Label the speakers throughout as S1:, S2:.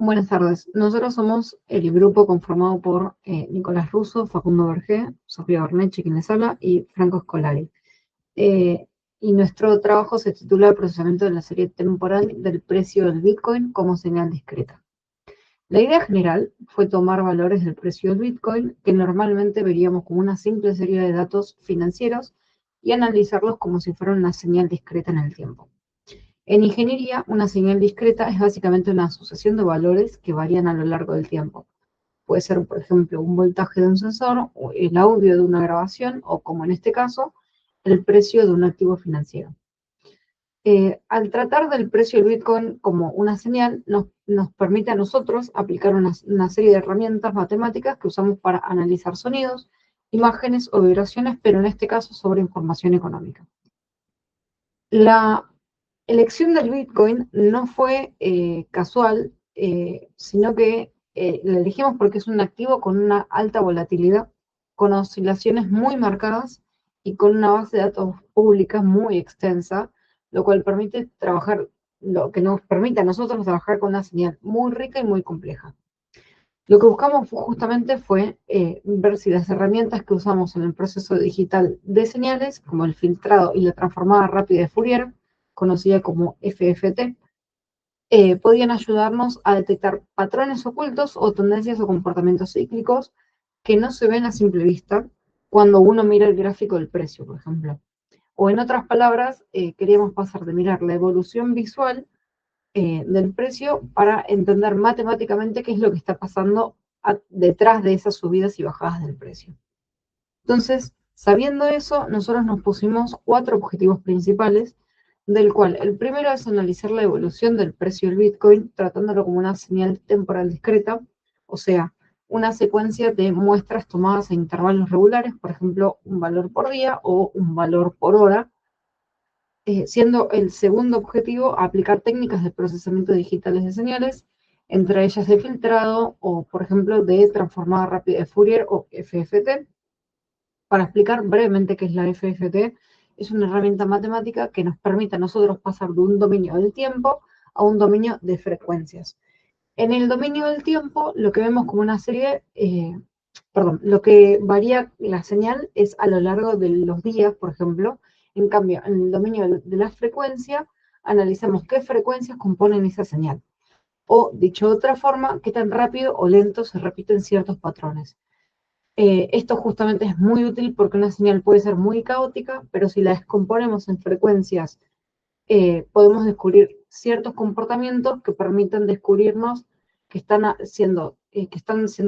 S1: Buenas tardes. Nosotros somos el grupo conformado por Nicolás Russo, Facundo Bergé, Sofía Berneche, quien les habla, y Franco Scolari. Eh, y nuestro trabajo se titula El procesamiento de la serie temporal del precio del Bitcoin como señal discreta. La idea general fue tomar valores del precio del Bitcoin, que normalmente veríamos como una simple serie de datos financieros, y analizarlos como si fueran una señal discreta en el tiempo. En ingeniería, una señal discreta es básicamente una sucesión de valores que varían a lo largo del tiempo. Puede ser, por ejemplo, un voltaje de un sensor, o el audio de una grabación, o como en este caso, el precio de un activo financiero. Al tratar del precio del Bitcoin como una señal, nos permite a nosotros aplicar una serie de herramientas matemáticas que usamos para analizar sonidos, imágenes o vibraciones, pero en este caso sobre información económica. La elección del Bitcoin no fue casual, sino que la elegimos porque es un activo con una alta volatilidad, con oscilaciones muy marcadas y con una base de datos pública muy extensa, lo cual permite trabajar, lo que nos permite a nosotros trabajar con una señal muy rica y muy compleja. Lo que buscamos justamente fue ver si las herramientas que usamos en el proceso digital de señales, como el filtrado y la transformada rápida de Fourier, conocida como FFT, podían ayudarnos a detectar patrones ocultos o tendencias o comportamientos cíclicos que no se ven a simple vista cuando uno mira el gráfico del precio, por ejemplo. O en otras palabras, queríamos pasar de mirar la evolución visual del precio para entender matemáticamente qué es lo que está pasando detrás de esas subidas y bajadas del precio. Entonces, sabiendo eso, nosotros nos pusimos 4 objetivos principales, del cual el primero es analizar la evolución del precio del Bitcoin, tratándolo como una señal temporal discreta, o sea, una secuencia de muestras tomadas a intervalos regulares, por ejemplo, un valor por día o un valor por hora, siendo el segundo objetivo aplicar técnicas de procesamiento digitales de señales, entre ellas de filtrado o, por ejemplo, de transformada rápida de Fourier o FFT. Para explicar brevemente qué es la FFT, es una herramienta matemática que nos permite a nosotros pasar de un dominio del tiempo a un dominio de frecuencias. En el dominio del tiempo, lo que vemos como una serie, lo que varía la señal es a lo largo de los días, por ejemplo. En cambio, en el dominio de la frecuencia, analizamos qué frecuencias componen esa señal. O, dicho de otra forma, qué tan rápido o lento se repiten ciertos patrones. Esto justamente es muy útil porque una señal puede ser muy caótica, pero si la descomponemos en frecuencias, podemos descubrir ciertos comportamientos que permiten descubrirnos que están siendo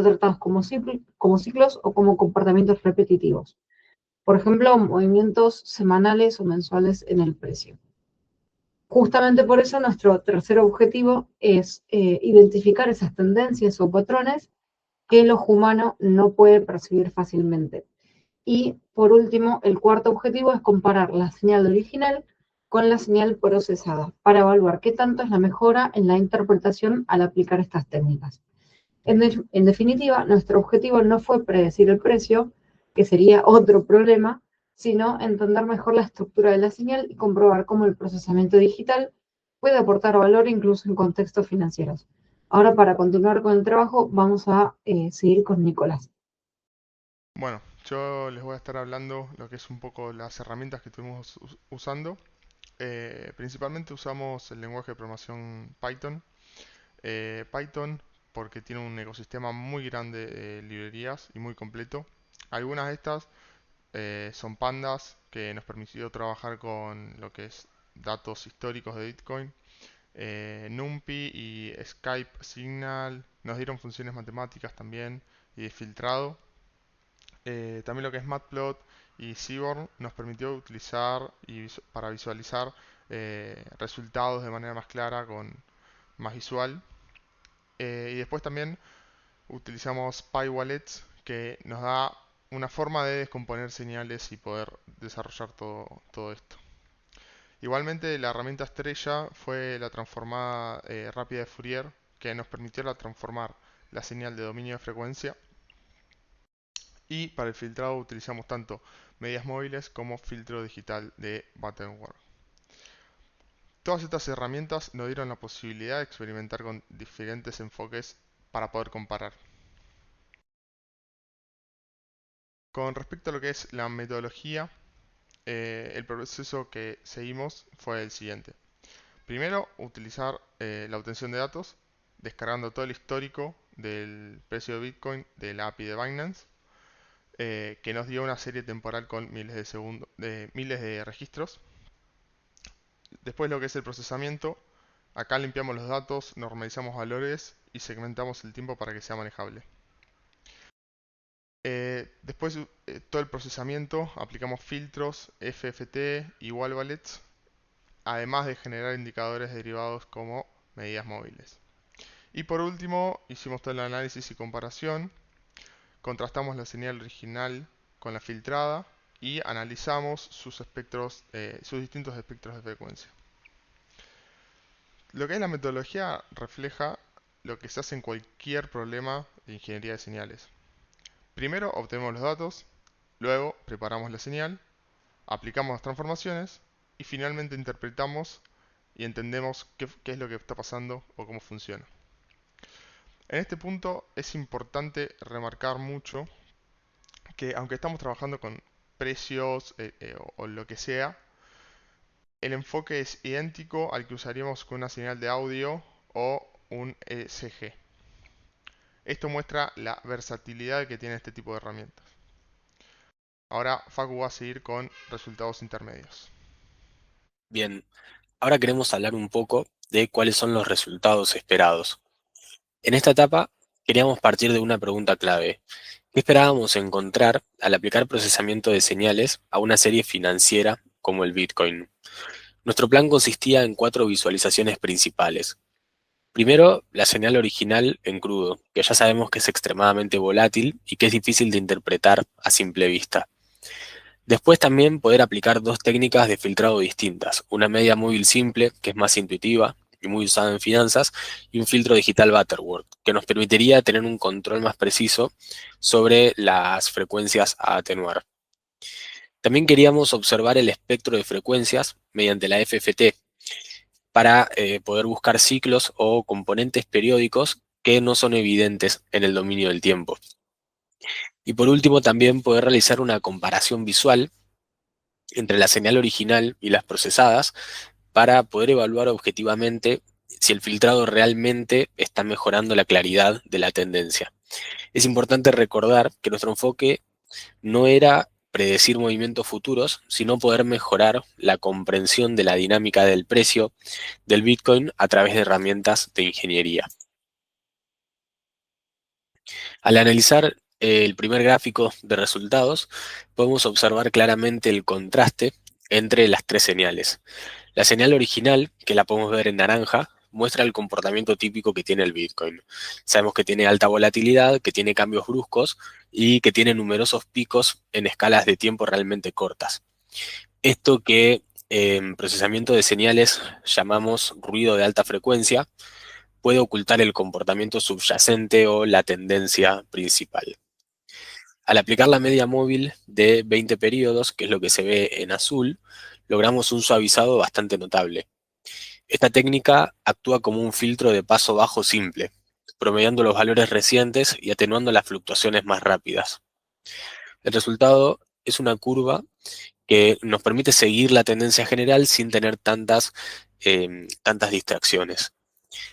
S1: tratados como ciclos o como comportamientos repetitivos. Por ejemplo, movimientos semanales o mensuales en el precio. Justamente por eso nuestro tercer objetivo es identificar esas tendencias o patrones que el ojo humano no puede percibir fácilmente. Y por último, el cuarto objetivo es comparar la señal original con la señal procesada para evaluar qué tanto es la mejora en la interpretación al aplicar estas técnicas. En definitiva, nuestro objetivo no fue predecir el precio, que sería otro problema, sino entender mejor la estructura de la señal y comprobar cómo el procesamiento digital puede aportar valor incluso en contextos financieros. Ahora, para continuar con el trabajo, vamos a seguir con Nicolás.
S2: Bueno, yo les voy a estar hablando lo que es un poco las herramientas que estuvimos usando. Principalmente usamos el lenguaje de programación Python. Python porque tiene un ecosistema muy grande de librerías y muy completo. Algunas de estas son pandas que nos permitió trabajar con lo que es datos históricos de Bitcoin. NumPy y Skype Signal nos dieron funciones matemáticas también y de filtrado. También lo que es Matplot y Seaborn nos permitió utilizar para visualizar resultados de manera más clara, con más visual. Y después también utilizamos PyWallets, que nos da una forma de descomponer señales y poder desarrollar todo esto. Igualmente, la herramienta estrella fue la transformada rápida de Fourier, que nos permitió transformar la señal de dominio de frecuencia. Y para el filtrado utilizamos tanto medias móviles como filtro digital de Butterworth. Todas estas herramientas nos dieron la posibilidad de experimentar con diferentes enfoques para poder comparar. Con respecto a lo que es la metodología, el proceso que seguimos fue el siguiente. Primero, utilizar la obtención de datos, descargando todo el histórico del precio de Bitcoin de la API de Binance, que nos dio una serie temporal con miles de registros. Después lo que es el procesamiento, acá limpiamos los datos, normalizamos valores y segmentamos el tiempo para que sea manejable. Después todo el procesamiento, aplicamos filtros, FFT, igual wallets, además de generar indicadores derivados como medidas móviles. Y por último, hicimos todo el análisis y comparación, contrastamos la señal original con la filtrada y analizamos sus espectros, sus distintos espectros de frecuencia. Lo que es la metodología refleja lo que se hace en cualquier problema de ingeniería de señales. Primero obtenemos los datos, luego preparamos la señal, aplicamos las transformaciones y finalmente interpretamos y entendemos qué es lo que está pasando o cómo funciona. En este punto es importante remarcar mucho que aunque estamos trabajando con precios o lo que sea, el enfoque es idéntico al que usaríamos con una señal de audio o un ECG. Esto muestra la versatilidad que tiene este tipo de herramientas. Ahora Facu va a seguir con resultados intermedios.
S3: Bien, ahora queremos hablar un poco de cuáles son los resultados esperados. En esta etapa queríamos partir de una pregunta clave. ¿Qué esperábamos encontrar al aplicar procesamiento de señales a una serie financiera como el Bitcoin? Nuestro plan consistía en 4 visualizaciones principales. Primero, la señal original en crudo, que ya sabemos que es extremadamente volátil y que es difícil de interpretar a simple vista. Después también poder aplicar 2 técnicas de filtrado distintas, una media móvil simple, que es más intuitiva y muy usada en finanzas, y un filtro digital Butterworth, que nos permitiría tener un control más preciso sobre las frecuencias a atenuar. También queríamos observar el espectro de frecuencias mediante la FFT, para poder buscar ciclos o componentes periódicos que no son evidentes en el dominio del tiempo. Y por último, también poder realizar una comparación visual entre la señal original y las procesadas para poder evaluar objetivamente si el filtrado realmente está mejorando la claridad de la tendencia. Es importante recordar que nuestro enfoque no era predecir movimientos futuros, sino poder mejorar la comprensión de la dinámica del precio del Bitcoin a través de herramientas de ingeniería. Al analizar el primer gráfico de resultados, podemos observar claramente el contraste entre las 3 señales. La señal original, que la podemos ver en naranja, muestra el comportamiento típico que tiene el Bitcoin. Sabemos que tiene alta volatilidad, que tiene cambios bruscos y que tiene numerosos picos en escalas de tiempo realmente cortas. Esto que en procesamiento de señales llamamos ruido de alta frecuencia, puede ocultar el comportamiento subyacente o la tendencia principal. Al aplicar la media móvil de 20 periodos, que es lo que se ve en azul, logramos un suavizado bastante notable. Esta técnica actúa como un filtro de paso bajo simple, promediando los valores recientes y atenuando las fluctuaciones más rápidas. El resultado es una curva que nos permite seguir la tendencia general sin tener tantas distracciones.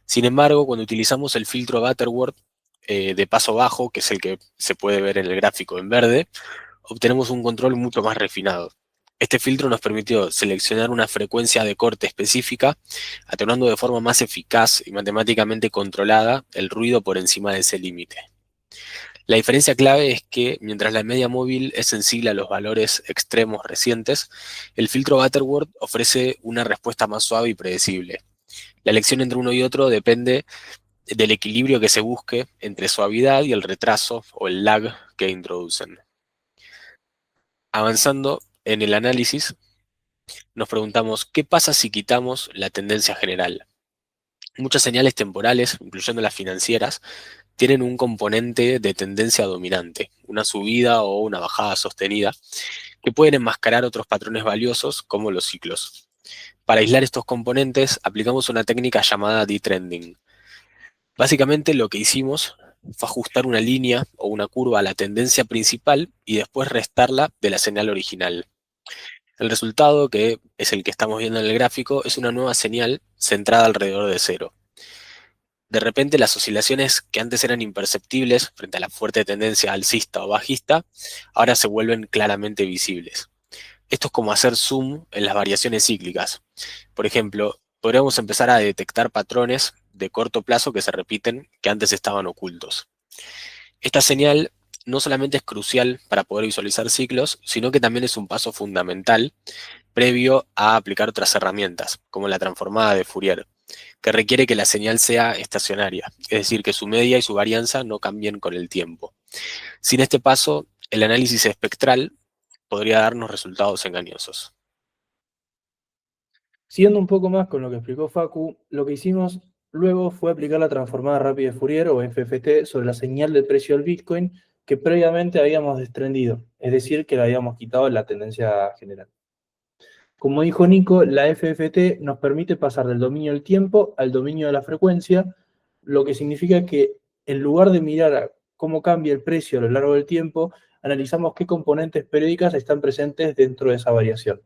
S3: Sin embargo, cuando utilizamos el filtro Butterworth de paso bajo, que es el que se puede ver en el gráfico en verde, obtenemos un control mucho más refinado. Este filtro nos permitió seleccionar una frecuencia de corte específica, atenuando de forma más eficaz y matemáticamente controlada el ruido por encima de ese límite. La diferencia clave es que, mientras la media móvil es sensible a los valores extremos recientes, el filtro Butterworth ofrece una respuesta más suave y predecible. La elección entre uno y otro depende del equilibrio que se busque entre suavidad y el retraso o el lag que introducen. Avanzando en el análisis, nos preguntamos, ¿qué pasa si quitamos la tendencia general? Muchas señales temporales, incluyendo las financieras, tienen un componente de tendencia dominante, una subida o una bajada sostenida, que pueden enmascarar otros patrones valiosos como los ciclos. Para aislar estos componentes, aplicamos una técnica llamada detrending. Básicamente lo que hicimos fue ajustar una línea o una curva a la tendencia principal y después restarla de la señal original. El resultado, que es el que estamos viendo en el gráfico, es una nueva señal centrada alrededor de cero. De repente, las oscilaciones que antes eran imperceptibles frente a la fuerte tendencia alcista o bajista, ahora se vuelven claramente visibles. Esto es como hacer zoom en las variaciones cíclicas. Por ejemplo, podríamos empezar a detectar patrones de corto plazo que se repiten que antes estaban ocultos. Esta señal no solamente es crucial para poder visualizar ciclos, sino que también es un paso fundamental previo a aplicar otras herramientas, como la transformada de Fourier, que requiere que la señal sea estacionaria, es decir, que su media y su varianza no cambien con el tiempo. Sin este paso, el análisis espectral podría darnos resultados engañosos.
S4: Siguiendo un poco más con lo que explicó Facu, lo que hicimos luego fue aplicar la transformada rápida de Fourier o FFT sobre la señal del precio del Bitcoin que previamente habíamos desprendido, es decir, que le habíamos quitado la tendencia general. Como dijo Nico, la FFT nos permite pasar del dominio del tiempo al dominio de la frecuencia, lo que significa que en lugar de mirar cómo cambia el precio a lo largo del tiempo, analizamos qué componentes periódicas están presentes dentro de esa variación.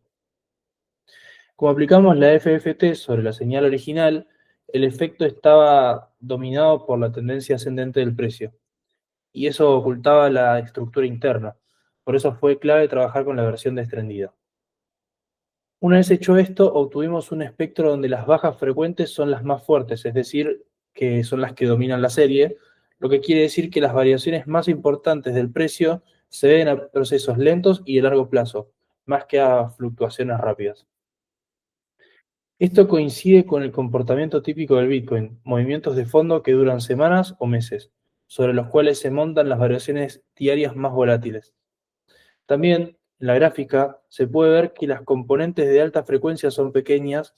S4: Como aplicamos la FFT sobre la señal original, el efecto estaba dominado por la tendencia ascendente del precio, y eso ocultaba la estructura interna. Por eso fue clave trabajar con la versión desprendida. Una vez hecho esto, obtuvimos un espectro donde las bajas frecuentes son las más fuertes, es decir, que son las que dominan la serie, lo que quiere decir que las variaciones más importantes del precio se deben a procesos lentos y de largo plazo, más que a fluctuaciones rápidas. Esto coincide con el comportamiento típico del Bitcoin, movimientos de fondo que duran semanas o meses, sobre los cuales se montan las variaciones diarias más volátiles. También, en la gráfica, se puede ver que las componentes de alta frecuencia son pequeñas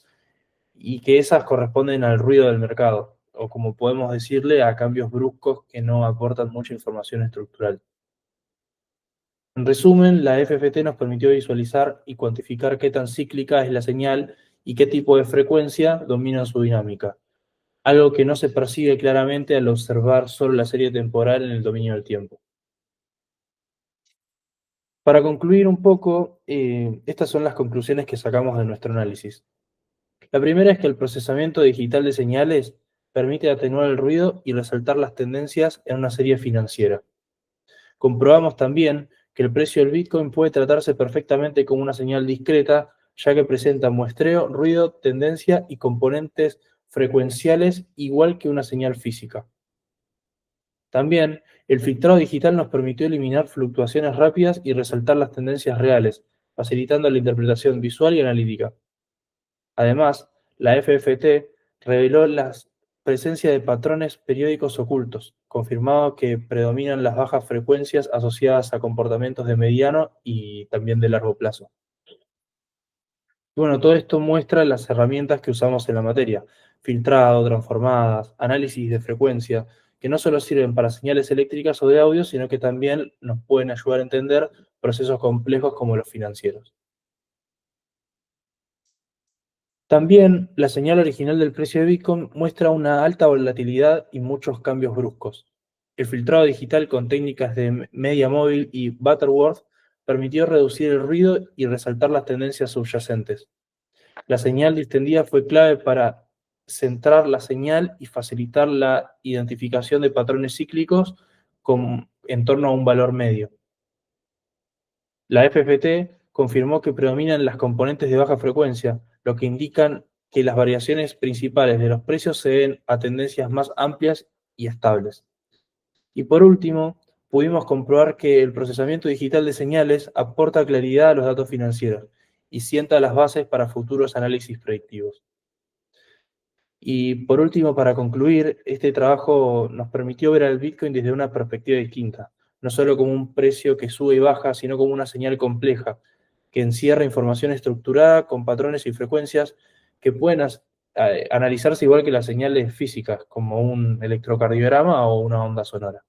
S4: y que esas corresponden al ruido del mercado, o como podemos decirle, a cambios bruscos que no aportan mucha información estructural. En resumen, la FFT nos permitió visualizar y cuantificar qué tan cíclica es la señal y qué tipo de frecuencia domina su dinámica, algo que no se percibe claramente al observar solo la serie temporal en el dominio del tiempo. Para concluir un poco, estas son las conclusiones que sacamos de nuestro análisis. La primera es que el procesamiento digital de señales permite atenuar el ruido y resaltar las tendencias en una serie financiera. Comprobamos también que el precio del Bitcoin puede tratarse perfectamente como una señal discreta, ya que presenta muestreo, ruido, tendencia y componentes frecuenciales igual que una señal física. También, el filtrado digital nos permitió eliminar fluctuaciones rápidas y resaltar las tendencias reales, facilitando la interpretación visual y analítica. Además, la FFT reveló la presencia de patrones periódicos ocultos, confirmado que predominan las bajas frecuencias asociadas a comportamientos de mediano y también de largo plazo. Bueno, todo esto muestra las herramientas que usamos en la materia: filtrado, transformadas, análisis de frecuencia, que no solo sirven para señales eléctricas o de audio, sino que también nos pueden ayudar a entender procesos complejos como los financieros. También, la señal original del precio de Bitcoin muestra una alta volatilidad y muchos cambios bruscos. El filtrado digital con técnicas de media móvil y Butterworth permitió reducir el ruido y resaltar las tendencias subyacentes. La señal distendida fue clave para centrar la señal y facilitar la identificación de patrones cíclicos en torno a un valor medio. La FFT confirmó que predominan las componentes de baja frecuencia, lo que indican que las variaciones principales de los precios se deben a tendencias más amplias y estables. Y por último, pudimos comprobar que el procesamiento digital de señales aporta claridad a los datos financieros y sienta las bases para futuros análisis predictivos. Y por último, para concluir, este trabajo nos permitió ver al Bitcoin desde una perspectiva distinta, no solo como un precio que sube y baja, sino como una señal compleja, que encierra información estructurada con patrones y frecuencias que pueden analizarse igual que las señales físicas, como un electrocardiograma o una onda sonora.